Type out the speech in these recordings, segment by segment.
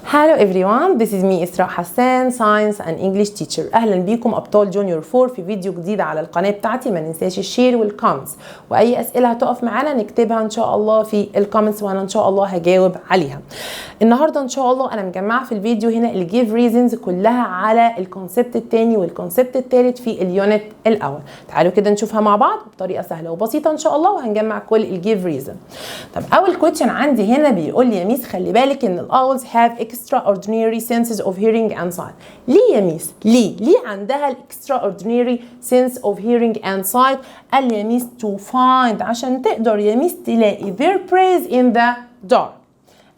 Hello everyone, this is me إسراء حسان, Science and English Teacher. أهلا بيكم أبطال جونيور 4 في فيديو جديد على القناة بتاعتي. ما ننساش الشير والكومنتس، وأي أسئلة هتقف معانا نكتبها إن شاء الله في الكومنتس وأنا إن شاء الله هجاوب عليها. النهاردة إن شاء الله أنا مجمعة في الفيديو هنا ال give reasons كلها على الكونسبت التاني والكونسبت التالت في اليونت الأول. تعالوا كده نشوفها مع بعض بطريقة سهلة وبسيطة إن شاء الله، وهنجمع كل ال give reason. طب أول كويشن عندي هنا بيقول لي يا ميس خلي بالك إن ال owls have extraordinary senses of hearing and sight. ليه يا ميس؟ ليه عندها ال extraordinary sense of hearing and sight؟ قال لي يا ميس to find، عشان تقدر يا ميس تلاقي their praise in the dark.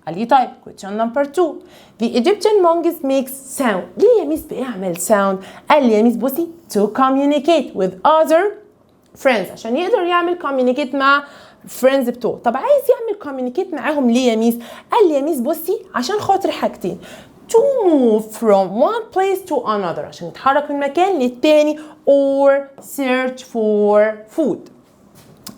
قال لي طيب question number 2 the Egyptian monkeys makes sound. ليه يا ميس بيعمل sound؟ قال لي يا ميس بصي to communicate with other friends، عشان يقدر يعمل communicate مع friends بتوعه. طب عايز يعمل communicate معاهم ليه يا ميس؟ قال لي يا ميس بصي عشان خاطر حاجتين، to move from one place to another، عشان يتحرك من مكان للتاني or search for food.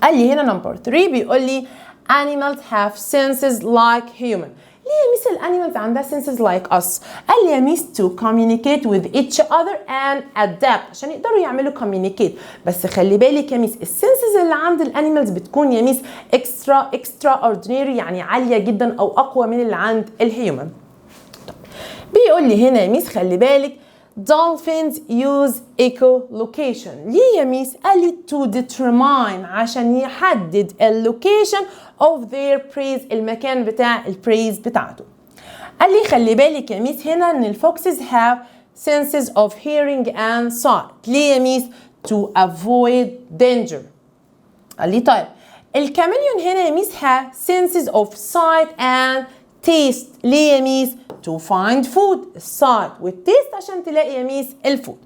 قال لي هنا number 3 بيقول لي animals have senses like human. ليه يا ميس الانيمالز عندها senses like us؟ قال لي يا ميس to communicate with each other and adapt، عشان يقدروا يعملوا communicate. بس خلي بالك يا ميس السنسز اللي عند الانيمالز بتكون يا ميس extraordinary، يعني عالية جدا او اقوى من اللي عند الهيومن. بيقول لي هنا يا ميس خلي بالك dolphins use echolocation. ليه يا ميس؟ قال لي to determine، عشان يحدد location of their praise، المكان بتاع البريز بتاعته. قال لي خلي بالك يا ميس هنا ان الفوكسز have senses of hearing and sight. ليه يا ميس؟ to avoid danger. قال لي طيب الكاميليون هنا يا ميس have senses of sight and taste. ليه يا ميس؟ to find food. الsight والtaste عشان تلاقي يا ميس الفود.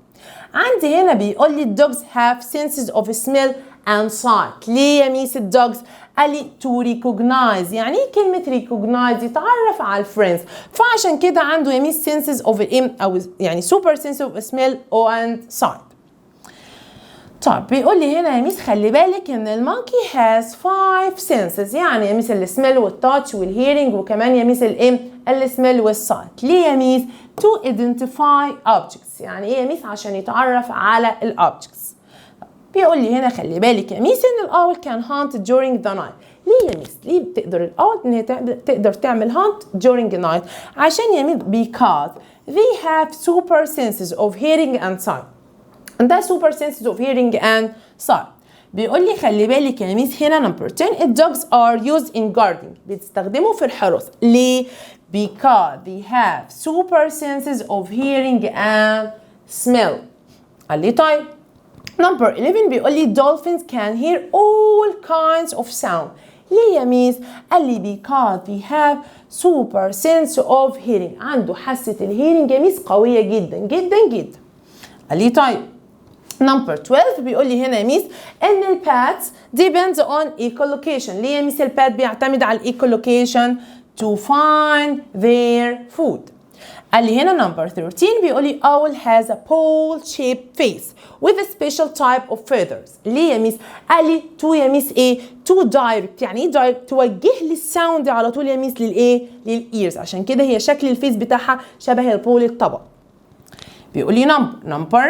عندي هنا بيقول لي dogs have senses of smell and sight. ليه يا ميس الدوجز؟ قال لي to recognize. يعني ايه كلمة recognize؟ يتعرف على الفريندز، فعشان كده عنده يا ميس senses of او يعني super sense of smell and sight. طيب بيقول لي هنا يا ميس خلي بالك ان المونكي has 5 senses، يعني يا ميس السميل والتاتش والهيرنج وكمان يا ميس السميل والسايت. ليه يا ميس؟ to identify objects. يعني ايه يا ميس؟ عشان يتعرف على الاوبجكتس. بيقول لي هنا خلي بالك يا ميس ان الاول can hunt during the night. ليه يا ميس؟ ليه بتقدر الاول ان هي تقدر تعمل hunt during the night؟ عشان يا ميس because they have super senses of hearing and sight. عندها super senses of hearing and sight. بيقول لي خلي بالك يا ميس هنا number 10 dogs are used in gardening. بتستخدموا في الحرث. ليه؟ because they have super senses of hearing and smell. قال لي طيب number 11 بيقول لي dolphins can hear all kinds of sound. ليه يا ميس؟ قال لي because they have super sense of hearing. عنده حاسة الهيرنج يا ميس قوية جدا جدا جدا. قال لي طيب number 12 بيقول لي هنا يا ميس ان الباتس depends on echolocation. ليه يا ميس البات بيعتمد على الايكولوكيشن؟ to find their food. قال لي هنا number 13 بيقول لي owl has a pole shaped face with a special type of feathers. ليه يا ميس؟ قال لي to يا ميس ايه؟ to direct. يعني ايه direct؟ توجه لي الساوند على طول يا ميس للايه؟ للايرز، عشان كده هي شكل الفيس بتاعها شبه البول الطبق. بيقول لي number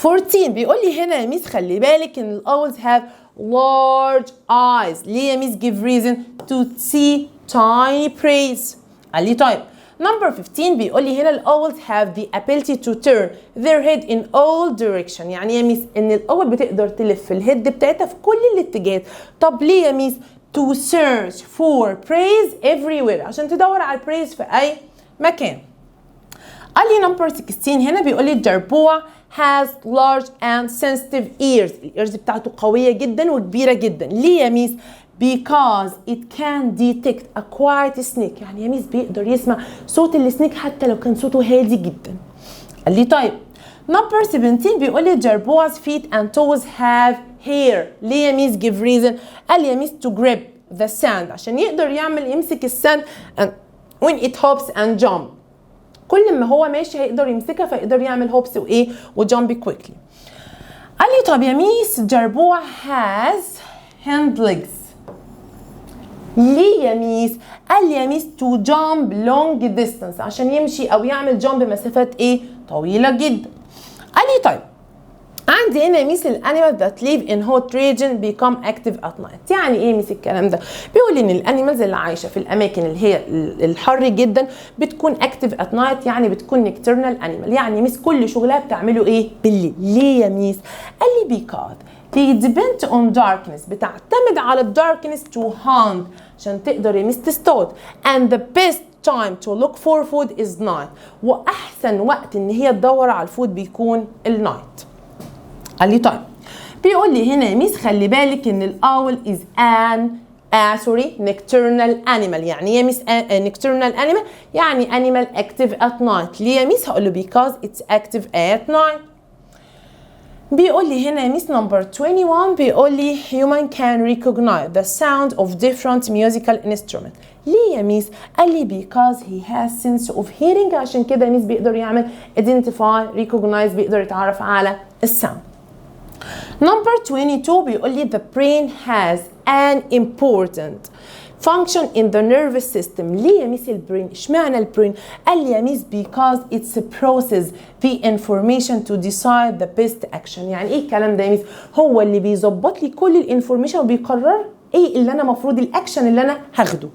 14 بيقول لي هنا يا ميس خلي بالك ان الاولز have large eyes. ليه يا ميس؟ give reason to see tiny prey. قال لي طيب number 15 بيقول لي هنا الاولز have the ability to turn their head in all direction. يعني يا ميس ان الاول بتقدر تلف الهيد بتاعتها في كل الاتجاهات. طب ليه يا ميس؟ to search for prey everywhere، عشان تدور على البريز في اي مكان. قال لي number 16 هنا بيقول لي الجربوع has large and sensitive ears. الايرز بتاعته قوية جدا وكبيرة جدا. ليه يا ميس؟ because it can detect a quiet snake. يعني يا ميس بيقدر يسمع صوت السنيك حتى لو كان صوته هادي جدا. قال لي طيب number 17 بيقول لي gerboa's feet and toes have hair. ليه يا ميس؟ give reason. قال لي يا ميس to grip the sand، عشان يقدر يمسك الساند when it hops and jump. كل ما هو ماشي هيقدر يمسكها فيقدر يعمل هوبس وايه وجامب كويكلي. قال لي طب يا ميس جربوع has hind legs. ليه يا ميس؟ قال لي يا ميس to jump long distance، عشان يمشي او يعمل جامب مسافات ايه؟ طويلة جدا. قال لي طيب عندي هنا يا ميس الانيمال that live in hot region become active at night. يعني ايه ميس الكلام ده؟ بيقول ان الانيمالز اللي عايشه في الاماكن اللي هي الحر جدا بتكون active at night، يعني بتكون nocturnal animal. يعني ميس كل شغلها بتعمله ايه؟ بالليل. ليه يا ميس؟ قال لي because they depend on darkness، بتعتمد على الداركنس to hunt، عشان تقدر يا ميس تصطاد. and the best time to look for food is night، واحسن وقت ان هي تدور على الفود بيكون النايت. قال لي طيب بيقول لي هنا يا ميس خلي بالك ان الاول is an nocturnal animal. يعني يا ميس nocturnal animal يعني animal active at night. ليه يا ميس؟ هقول له because it's active at night. بيقول لي هنا يا ميس number 21 بيقول لي human can recognize the sound of different musical instruments. ليه يا ميس؟ قال لي because he has sense of hearing، عشان كده يا ميس بيقدر يعمل identify recognize، بيقدر يتعرف على الساوند. Number 22 بيقول لي the brain has an important function in the nervous system. ليه يا ميس البرين؟ اشمعنى البرين؟ قال لي يا ميس because it's a process the information to decide the best action. يعني ايه الكلام ده يا ميس؟ هو اللي بيظبط لي كل الانفورميشن وبيقرر ايه اللي انا مفروض الاكشن اللي انا هاخده.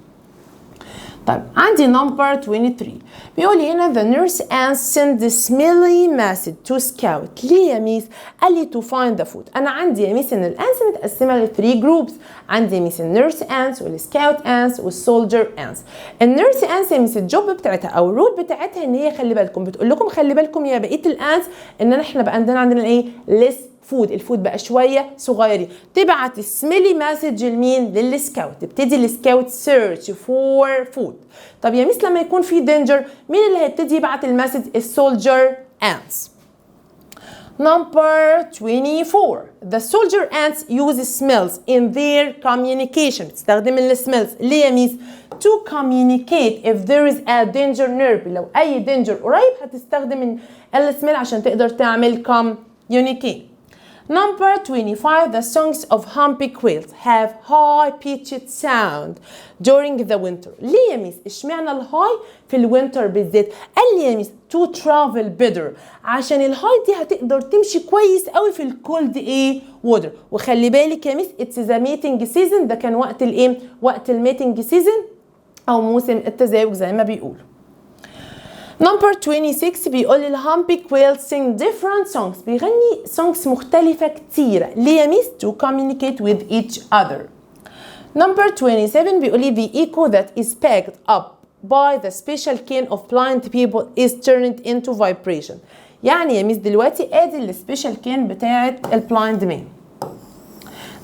طيب عندي number 23 بيقول لي هنا the nurse ants send the smelly message to scout. ليه يا ميس؟ قال لي to find the food. انا عندي يا ميس ان الانس متقسمه ل 3 جروبس. عندي يا ميس النيرس انس والسكاوت انس والسولجر انس. النيرس انس يا ميس الجوب بتاعتها او الرول بتاعتها ان هي خلي بالكم، بتقول لكم خلي بالكم يا بقيه الانس ان احنا بقى عندنا ايه؟ less فود، الفود بقى شويه صغيرين. تبعت السميلي مسج لمين؟ للسكاوت. تبتدي السكاوت سيرش فور فود. طب يا ميس لما يكون في دينجر مين اللي هيبتدي يبعت المسج؟ السولجر انتس. Number 24 the soldier ants use smells in their communication. بتستخدم السميلز. ليه يا ميس؟ to communicate if there is a danger nearby. لو اي danger قريب هتستخدم السميل عشان تقدر تعمل communicate. Number 25 the songs of humpy quails have high pitched sound during the winter. ليه يا ميس؟ اشمعنى الهاي في الوينتر بالذات؟ قال لي يا ميس to travel better، عشان الهاي دي هتقدر تمشي كويس قوي في الكولد ايه ووتر. وخلي بالك يا ميس it's the mating season، ده كان وقت الايه؟ وقت الميتنج سيزون او موسم التزاوج زي ما بيقولوا. Number 26 بيقول لي الهامبي كويل sing different songs، بيغني songs مختلفة كتيرة. ليه يا ميس؟ to communicate with each other. Number 27 بيقول لي the echo that is picked up by the special cane of blind people is turned into vibration. يعني يا ميس دلوقتي ادي السبيشال كين بتاعت البلايند مان.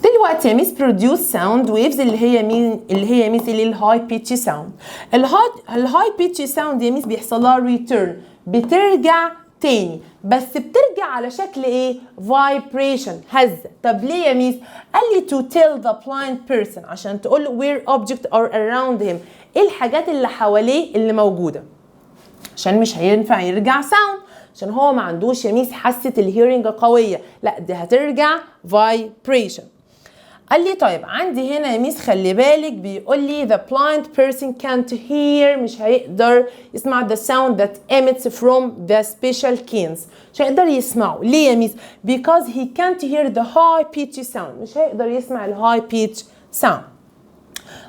دلوقتي يا ميس بروديوس ساوند ويفز اللي هي مين؟ اللي هي ميس اللي الهاي بيتش ساوند. الهاي بيتش ساوند يا ميس بيحصل لها ريتيرن، بترجع تاني، بس بترجع على شكل ايه؟ فايبريشن، هزه. طب ليه يا ميس؟ قال لي to tell the blind person، عشان تقول له where objects are around him، ايه الحاجات اللي حواليه اللي موجوده، عشان مش هينفع يرجع ساوند عشان هو ما عندوش يا ميس حاسه الهيرنج قويه، لا دي هترجع فايبريشن. قال لي طيب عندي هنا يا ميس خلي بالك بيقول لي the blind person can't hear، مش هيقدر يسمع the sound that emits from the special canes، مش هيقدر يسمعه. ليه يا ميس؟ because he can't hear the high pitch sound، مش هيقدر يسمع الهاي pitch sound.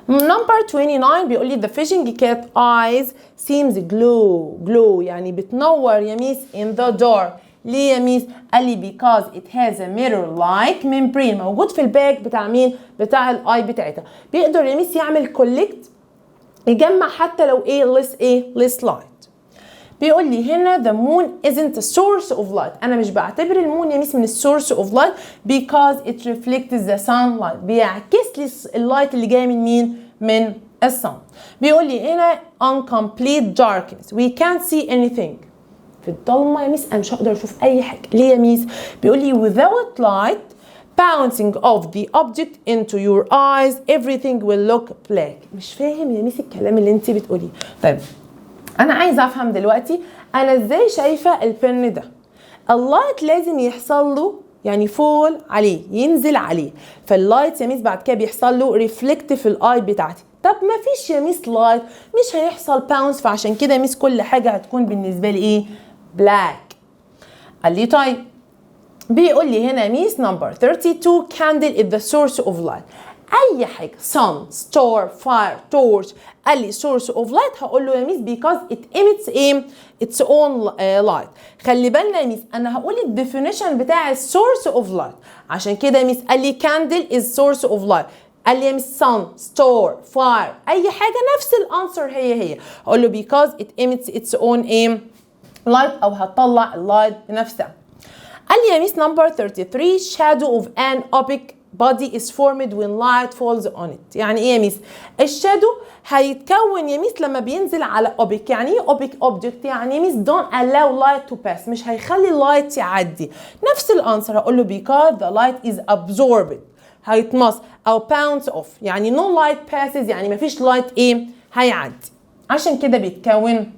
Number 29 بيقول لي the fishing cat eyes seems glow يعني بتنور يا ميس in the dark. ليه يا ميس؟ قال لي because it has a mirror like membrane، موجود في الباك بتاع مين؟ بتاع الاي بتاعتها. بيقدر يا ميس يعمل كولكت، يجمع حتى لو less light. بيقول لي هنا the moon isn't a source of light، انا مش بعتبر المون يا ميس من السورس of light because it reflects the sunlight، بيعكس لي اللايت اللي جاي من مين؟ من الصن. بيقول لي هنا on complete darkness we can't see anything، في الضلمه يا ميس انا مش هقدر اشوف اي حاجه. ليه يا ميس؟ بيقول لي without light bouncing off the object into your eyes everything will look black. مش فاهم يا ميس الكلام اللي انت بتقوليه. طيب انا عايزه افهم دلوقتي انا ازاي شايفه البن ده؟ اللايت لازم يحصل له يعني فول عليه، ينزل عليه، فاللايت يا ميس بعد كده بيحصل له ريفلكت في الاي بتاعتي، طب ما فيش يا ميس لايت، مش هيحصل باونس، فعشان كده ميس كل حاجه هتكون بالنسبه لي ايه؟ بلاك. قال لي طيب بيقول لي هنا ميس نمبر 32 candle is the source of light. اي حاجه sun, star, fire, torch قال لي source of light هقول له يا ميس because it emits its own light. خلي بالنا يا ميس انا هقول الديفينيشن بتاع source of light، عشان كده يا ميس قال لي candle is source of light. قال لي يا ميس sun, star, fire اي حاجه نفس الانسر هي هقول له because it emits its own light او هتطلع اللايت بنفسها. قال لي يا ميس نمبر 33 shadow of an opaque body is formed when light falls on it. يعني ايه يا ميس؟ الشادو هيتكون يا ميس لما بينزل على opaque. يعني ايه opaque object؟ يعني يا ميس don't allow light to pass، مش هيخلي اللايت يعدي. نفس الانسر هقول له because the light is absorbed هيتمص او bounce off، يعني no light passes يعني مفيش لايت هيعدي، عشان كده بيتكون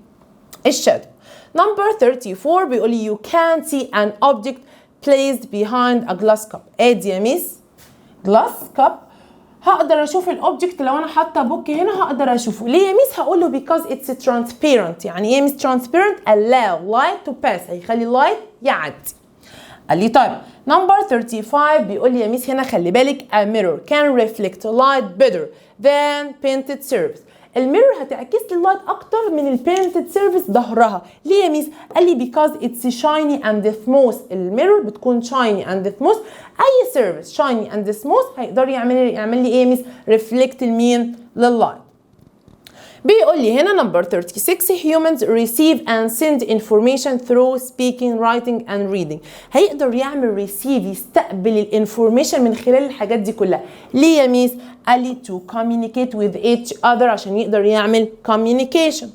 الشادو. Number 34 بيقول لي you can see an object placed behind a glass cup. ادي يا ميس glass cup هقدر اشوف الاوبجكت لو انا حاطه بوك هنا هقدر اشوفه. ليه يا ميس؟ هقول له because it's transparent. يعني ايه ميس transparent؟ allow light to pass هيخلي اللايت يعدي. قال لي طيب number 35 بيقول لي يا ميس هنا خلي بالك a mirror can reflect light better than painted surface. الميرور هتعكس لي اللايت اكتر من البينتد سيرفيس ظهرها. ليه يا ميس؟ قال لي because it's shiny and smooth. الميرور بتكون shiny and smooth. اي سيرفيس shiny and smooth هيقدر يعمل لي ايه يا ميس؟ ريفلكت المين؟ لللايت. بيقول لي هنا number 36 humans receive and send information through speaking, writing and reading. هيقدر يعمل receive يستقبل الانفورميشن من خلال الحاجات دي كلها. ليه يا ميس؟ قال لي to communicate with each other عشان يقدر يعمل communication.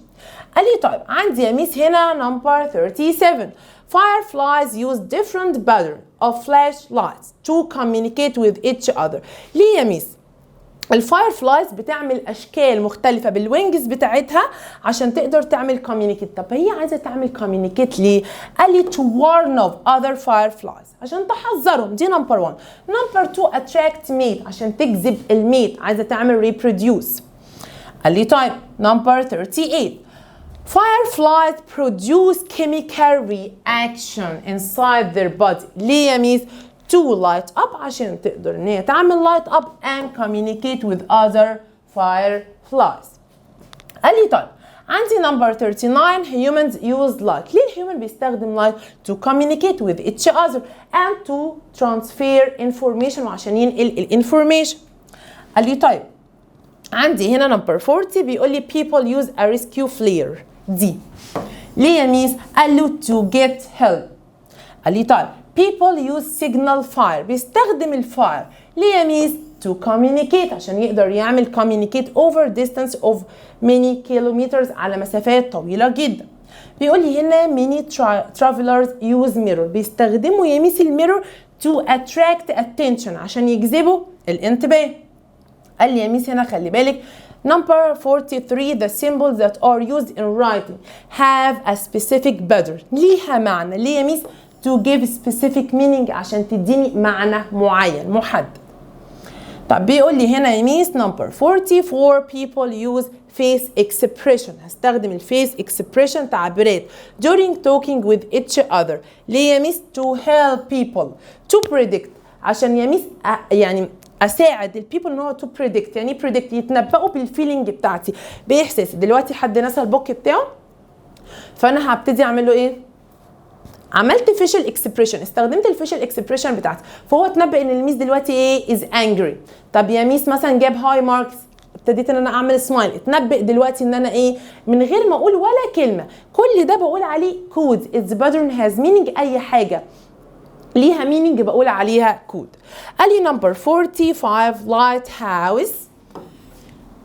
قال لي طيب عندي يا ميس هنا number 37 fireflies use different pattern of flashlights to communicate with each other. ليه يا ميس؟ الفاير فلايز بتعمل اشكال مختلفه بالوينجز بتاعتها عشان تقدر تعمل كوميونيكيت. طب هي عايزه تعمل كوميونيكيت ليه؟ قال لي to warn of other fireflies عشان تحذرهم. دي نمبر 1. نمبر 2 attract mate عشان تجذب الميت، عايزه تعمل reproduce. قال لي طيب نمبر 38 fireflies produce chemical reaction inside their body. ليه يا ميس؟ to light up عشان تقدر ان هي تعمل light up and communicate with other fireflies. قال لي طيب عندي number 39 humans use light. ليه الهيومن بيستخدم light؟ to communicate with each other and to transfer information وعشان ينقل الانفورميشن. قال لي طيب عندي هنا number 40 بيقول لي people use a rescue flare. دي ليه يا ميس؟ قال له to get help. قال لي طيب people use signal fire بيستخدم الفاير. ليه يا ميس؟ to communicate عشان يقدر يعمل communicate over distance of many kilometers على مسافات طويلة جدا. بيقول لي هنا many travelers use mirror بيستخدموا يا ميس الميرور to attract attention عشان يجذبوا الانتباه. قال لي يا ميس هنا خلي بالك number 43 the symbols that are used in writing have a specific pattern. ليها معنى. ليه يا ميس؟ to give specific meaning عشان تديني معنى معين محدد. طب بيقول لي هنا يا ميس number 44 people use face expression. هستخدم الفيس expression تعبيرات during talking with each other. ليه يا ميس؟ to help people to predict عشان يا ميس يعني اساعد البيبل ان هو تو بريدكت. يعني بريدكت يتنبؤوا بالفيلينج بتاعتي باحساسي. دلوقتي حد نسى البوك بتاعه فانا هبتدي اعمل له ايه؟ عملت فيشل اكسبريشن، استخدمت الفيشل اكسبريشن بتاعتي فهو اتنبأ ان الميس دلوقتي ايه؟ از انجري. طب يا ميس مثلا جاب هاي ماركس ابتديت ان انا اعمل سمايل، اتنبأ دلوقتي ان انا ايه؟ من غير ما اقول ولا كلمه. كل ده بقول عليه كود. اتس باترن هاز مينينج. اي حاجه ليها مينينج بقول عليها كود. قال لي نمبر 45 لايت هاوس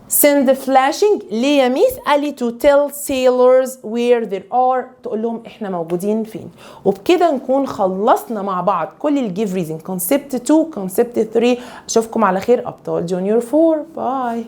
send flashing. ليه يا ميس؟ قال لي to tell sailors where they are تقول لهم احنا موجودين فين. وبكده نكون خلصنا مع بعض كل الجيف ريزن كونسبت 2 كونسبت 3. اشوفكم على خير ابطال جونيور 4. باي.